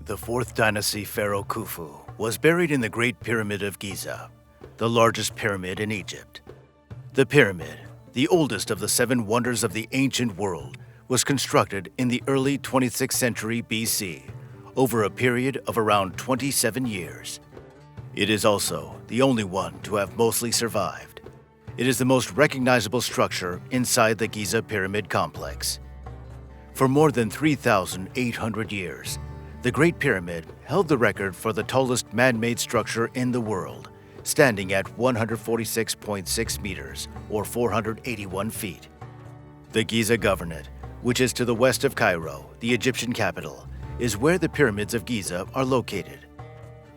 The Fourth Dynasty pharaoh Khufu was buried in the Great Pyramid of Giza, the largest pyramid in Egypt. The pyramid, the oldest of the seven wonders of the ancient world, was constructed in the early 26th century BC, over a period of around 27 years. It is also the only one to have mostly survived. It is the most recognizable structure inside the Giza Pyramid complex. For more than 3,800 years, the Great Pyramid held the record for the tallest man-made structure in the world, standing at 146.6 meters, or 481 feet. The Giza Governorate, which is to the west of Cairo, the Egyptian capital, is where the Pyramids of Giza are located.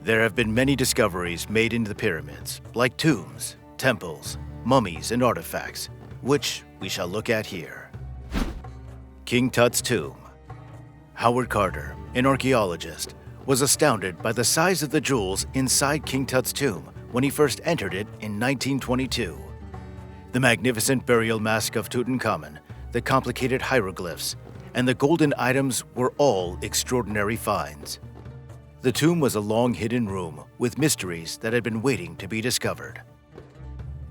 There have been many discoveries made in the pyramids, like tombs, temples, mummies, and artifacts, which we shall look at here. King Tut's tomb. Howard Carter, an archaeologist, was astounded by the size of the jewels inside King Tut's tomb when he first entered it in 1922. The magnificent burial mask of Tutankhamun, the complicated hieroglyphs, and the golden items were all extraordinary finds. The tomb was a long hidden room with mysteries that had been waiting to be discovered.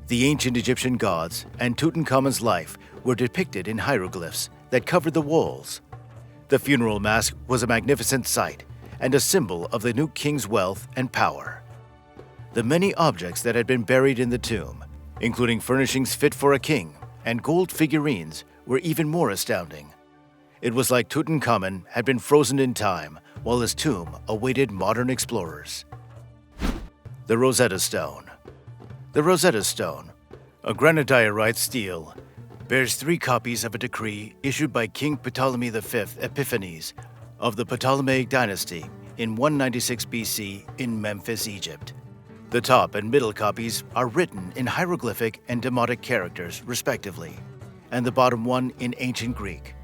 The ancient Egyptian gods and Tutankhamun's life were depicted in hieroglyphs that covered the walls. The funeral mask was a magnificent sight and a symbol of the new king's wealth and power. The many objects that had been buried in the tomb, including furnishings fit for a king and gold figurines, were even more astounding. It was like Tutankhamun had been frozen in time while his tomb awaited modern explorers. The Rosetta Stone. The Rosetta Stone, a granodiorite stele, bears 3 copies of a decree issued by King Ptolemy V Epiphanes of the Ptolemaic dynasty in 196 BC in Memphis, Egypt. The top and middle copies are written in hieroglyphic and demotic characters, respectively, and the bottom one in ancient Greek.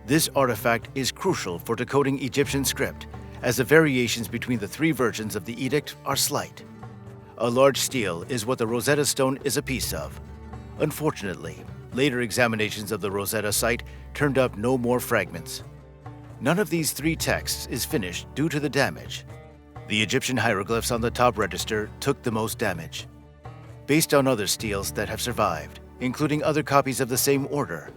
This artifact is crucial for decoding Egyptian script, as the variations between the 3 versions of the edict are slight. A large stele is what the Rosetta Stone is a piece of. Unfortunately, later examinations of the Rosetta site turned up no more fragments. None of these 3 texts is finished due to the damage. The Egyptian hieroglyphs on the top register took the most damage. Based on other steles that have survived, including other copies of the same order,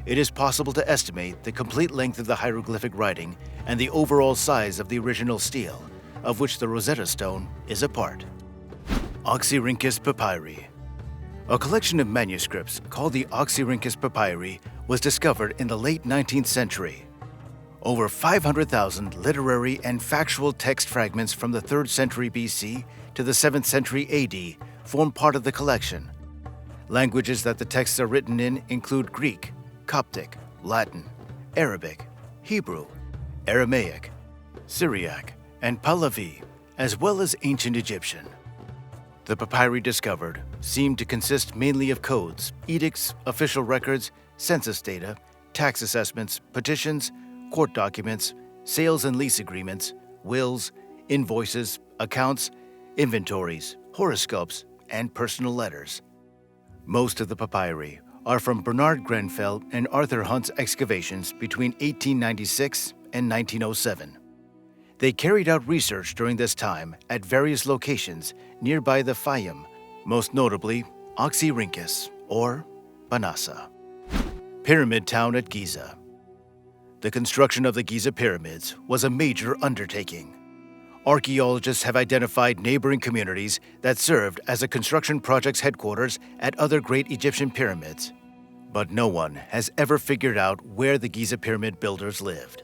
it is possible to estimate the complete length of the hieroglyphic writing and the overall size of the original stele, of which the Rosetta Stone is a part. Oxyrhynchus Papyri. A collection of manuscripts called the Oxyrhynchus Papyri was discovered in the late 19th century. Over 500,000 literary and factual text fragments from the 3rd century BC to the 7th century AD form part of the collection. Languages that the texts are written in include Greek, Coptic, Latin, Arabic, Hebrew, Aramaic, Syriac, and Pahlavi, as well as ancient Egyptian. The papyri discovered seemed to consist mainly of codes, edicts, official records, census data, tax assessments, petitions, court documents, sales and lease agreements, wills, invoices, accounts, inventories, horoscopes, and personal letters. Most of the papyri are from Bernard Grenfell and Arthur Hunt's excavations between 1896 and 1907. They carried out research during this time at various locations nearby the Fayum, most notably Oxyrhynchus or Banasa. Pyramid Town at Giza. The construction of the Giza pyramids was a major undertaking. Archaeologists have identified neighboring communities that served as a construction project's headquarters at other great Egyptian pyramids, but no one has ever figured out where the Giza pyramid builders lived.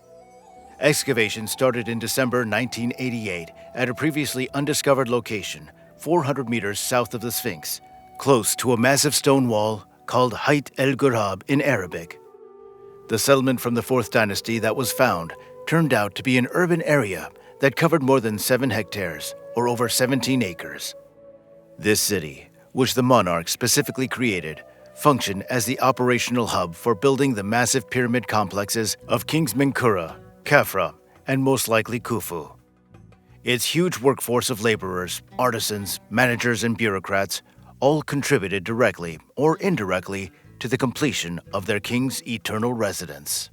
Excavation started in December 1988 at a previously undiscovered location, 400 meters south of the Sphinx, close to a massive stone wall called Hayt el-Ghurab in Arabic. The settlement from the Fourth Dynasty that was found turned out to be an urban area that covered more than 7 hectares, or over 17 acres. This city, which the monarch specifically created, functioned as the operational hub for building the massive pyramid complexes of Kings Menkaure, Khafra, and most likely Khufu. Its huge workforce of laborers, artisans, managers, and bureaucrats all contributed directly or indirectly to the completion of their king's eternal residence.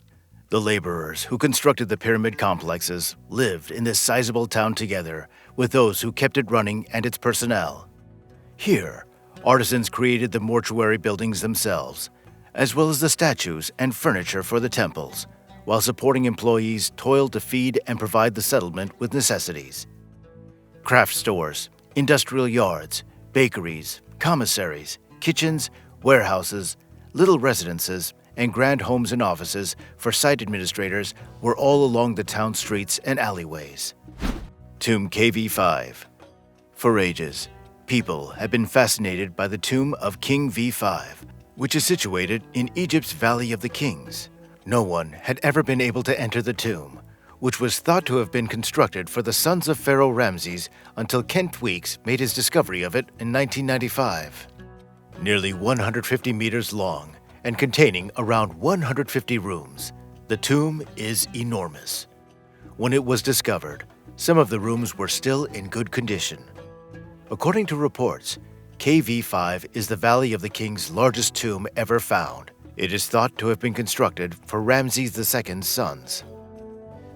The laborers who constructed the pyramid complexes lived in this sizable town together with those who kept it running and its personnel. Here, artisans created the mortuary buildings themselves, as well as the statues and furniture for the temples, while supporting employees toiled to feed and provide the settlement with necessities. Craft stores, industrial yards, bakeries, commissaries, kitchens, warehouses, little residences, and grand homes and offices for site administrators were all along the town streets and alleyways. Tomb KV5. For ages, people have been fascinated by the tomb of King V5, which is situated in Egypt's Valley of the Kings. No one had ever been able to enter the tomb, which was thought to have been constructed for the sons of Pharaoh Ramses until Kent Weeks made his discovery of it in 1995. Nearly 150 meters long and containing around 150 rooms, the tomb is enormous. When it was discovered, some of the rooms were still in good condition. According to reports, KV5 is the Valley of the King's largest tomb ever found. It is thought to have been constructed for Ramses II's sons.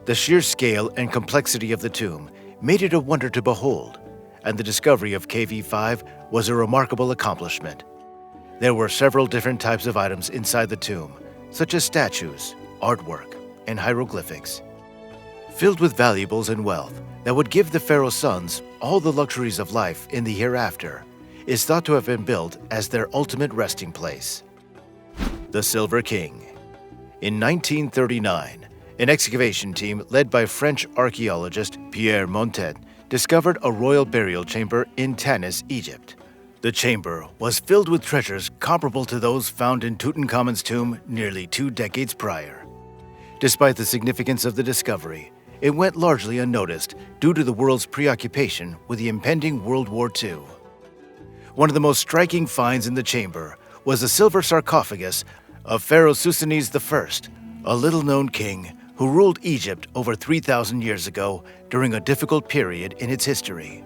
The sheer scale and complexity of the tomb made it a wonder to behold, and the discovery of KV5 was a remarkable accomplishment. There were several different types of items inside the tomb, such as statues, artwork, and hieroglyphics. Filled with valuables and wealth that would give the pharaoh's sons all the luxuries of life in the hereafter, is thought to have been built as their ultimate resting place. The Silver King. In 1939, an excavation team led by French archaeologist Pierre Montet discovered a royal burial chamber in Tanis, Egypt. The chamber was filled with treasures comparable to those found in Tutankhamun's tomb nearly 2 decades prior. Despite the significance of the discovery, it went largely unnoticed due to the world's preoccupation with the impending World War II. One of the most striking finds in the chamber was the silver sarcophagus of Pharaoh Susanes I, a little-known king who ruled Egypt over 3,000 years ago during a difficult period in its history.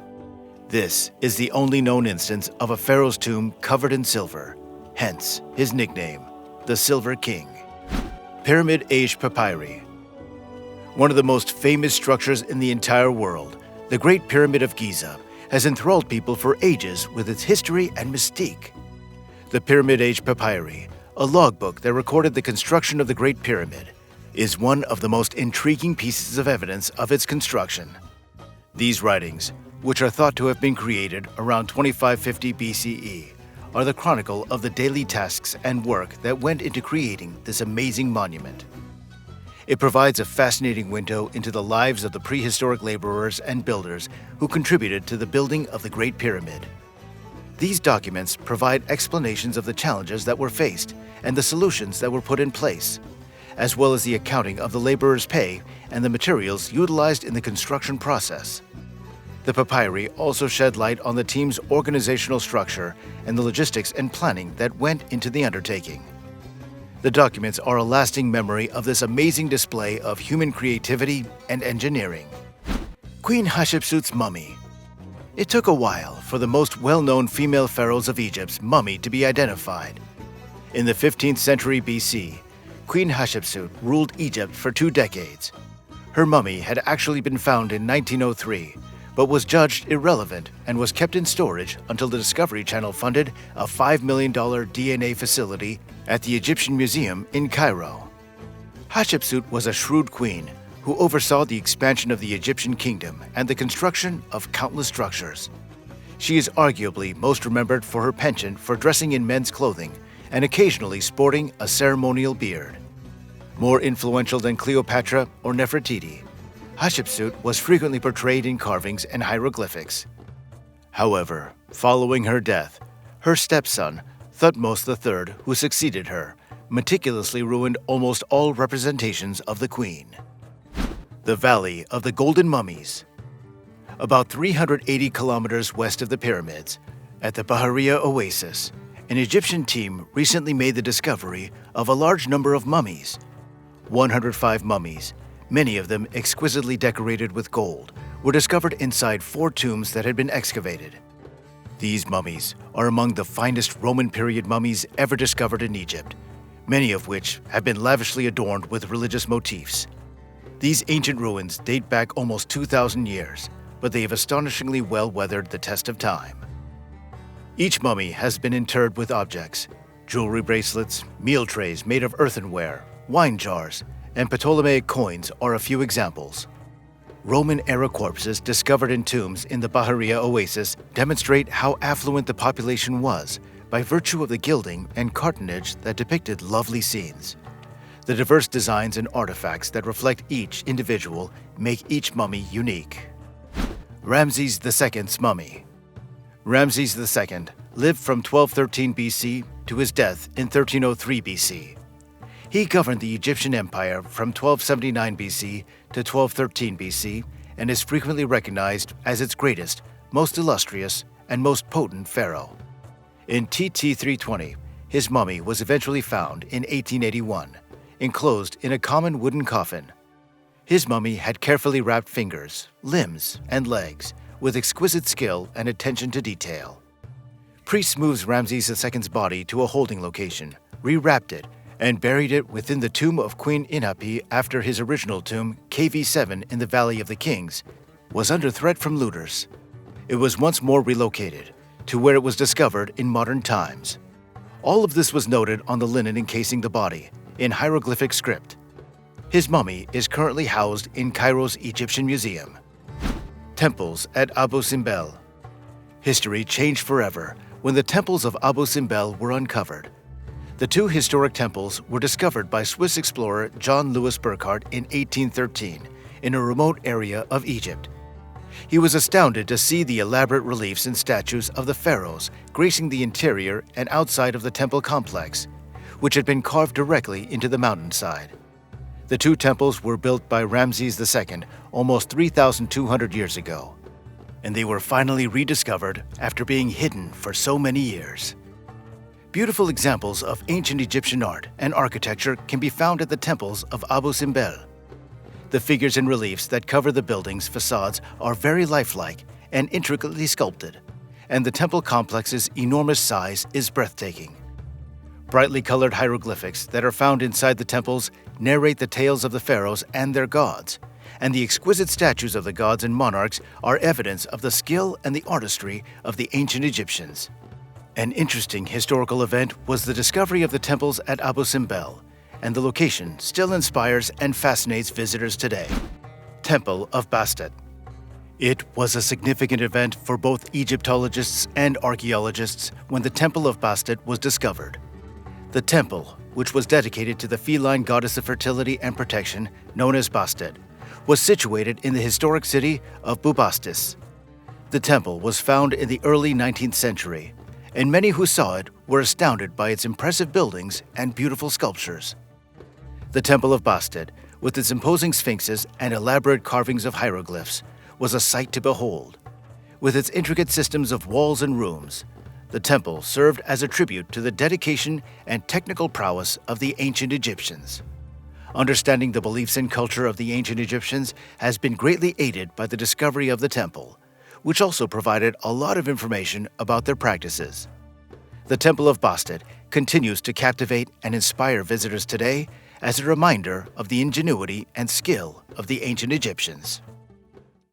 This is the only known instance of a pharaoh's tomb covered in silver, hence his nickname, the Silver King. Pyramid-age papyri. One of the most famous structures in the entire world, the Great Pyramid of Giza, has enthralled people for ages with its history and mystique. The Pyramid-age papyri, a logbook that recorded the construction of the Great Pyramid, is one of the most intriguing pieces of evidence of its construction. These writings, which are thought to have been created around 2550 BCE, are the chronicle of the daily tasks and work that went into creating this amazing monument. It provides a fascinating window into the lives of the prehistoric laborers and builders who contributed to the building of the Great Pyramid. These documents provide explanations of the challenges that were faced and the solutions that were put in place, as well as the accounting of the laborers' pay and the materials utilized in the construction process. The papyri also shed light on the team's organizational structure and the logistics and planning that went into the undertaking. The documents are a lasting memory of this amazing display of human creativity and engineering. Queen Hatshepsut's mummy. It took a while for the most well-known female pharaohs of Egypt's mummy to be identified. In the 15th century BC, Queen Hatshepsut ruled Egypt for 2 decades. Her mummy had actually been found in 1903, but was judged irrelevant and was kept in storage until the Discovery Channel funded a $5 million DNA facility at the Egyptian Museum in Cairo. Hatshepsut was a shrewd queen who oversaw the expansion of the Egyptian kingdom and the construction of countless structures. She is arguably most remembered for her penchant for dressing in men's clothing and occasionally sporting a ceremonial beard. More influential than Cleopatra or Nefertiti, Hatshepsut was frequently portrayed in carvings and hieroglyphics. However, following her death, her stepson, Thutmose III, who succeeded her, meticulously ruined almost all representations of the queen. The Valley of the Golden Mummies. About 380 kilometers west of the pyramids, at the Bahariya Oasis, an Egyptian team recently made the discovery of a large number of mummies. 105 mummies, many of them exquisitely decorated with gold, were discovered inside 4 tombs that had been excavated. These mummies are among the finest Roman period mummies ever discovered in Egypt, many of which have been lavishly adorned with religious motifs. These ancient ruins date back almost 2,000 years, but they have astonishingly well weathered the test of time. Each mummy has been interred with objects: jewelry bracelets, meal trays made of earthenware, wine jars, and Ptolemaic coins are a few examples. Roman-era corpses discovered in tombs in the Bahariya oasis demonstrate how affluent the population was by virtue of the gilding and cartonnage that depicted lovely scenes. The diverse designs and artifacts that reflect each individual make each mummy unique. Ramses II's mummy. Ramses II lived from 1213 BC to his death in 1303 BC. He governed the Egyptian Empire from 1279 BC to 1213 BC and is frequently recognized as its greatest, most illustrious, and most potent pharaoh. In TT 320, his mummy was eventually found in 1881, enclosed in a common wooden coffin. His mummy had carefully wrapped fingers, limbs, and legs with exquisite skill and attention to detail. Priests moved Ramses II's body to a holding location, rewrapped it, and buried it within the tomb of Queen Inhapi after his original tomb, KV7 in the Valley of the Kings, was under threat from looters. It was once more relocated to where it was discovered in modern times. All of this was noted on the linen encasing the body, in hieroglyphic script. His mummy is currently housed in Cairo's Egyptian Museum. Temples at Abu Simbel. History changed forever when the temples of Abu Simbel were uncovered. The two historic temples were discovered by Swiss explorer John Louis Burckhardt in 1813 in a remote area of Egypt. He was astounded to see the elaborate reliefs and statues of the pharaohs gracing the interior and outside of the temple complex, which had been carved directly into the mountainside. The two temples were built by Ramses II almost 3,200 years ago, and they were finally rediscovered after being hidden for so many years. Beautiful examples of ancient Egyptian art and architecture can be found at the temples of Abu Simbel. The figures and reliefs that cover the building's facades are very lifelike and intricately sculpted, and the temple complex's enormous size is breathtaking. Brightly colored hieroglyphics that are found inside the temples narrate the tales of the pharaohs and their gods, and the exquisite statues of the gods and monarchs are evidence of the skill and the artistry of the ancient Egyptians. An interesting historical event was the discovery of the temples at Abu Simbel, and the location still inspires and fascinates visitors today. Temple of Bastet. It was a significant event for both Egyptologists and archaeologists when the Temple of Bastet was discovered. The temple, which was dedicated to the feline goddess of fertility and protection known as Bastet, was situated in the historic city of Bubastis. The temple was found in the early 19th century, and many who saw it were astounded by its impressive buildings and beautiful sculptures. The Temple of Bastet, with its imposing sphinxes and elaborate carvings of hieroglyphs, was a sight to behold. With its intricate systems of walls and rooms, the temple served as a tribute to the dedication and technical prowess of the ancient Egyptians. Understanding the beliefs and culture of the ancient Egyptians has been greatly aided by the discovery of the temple, which also provided a lot of information about their practices. The Temple of Bastet continues to captivate and inspire visitors today as a reminder of the ingenuity and skill of the ancient Egyptians.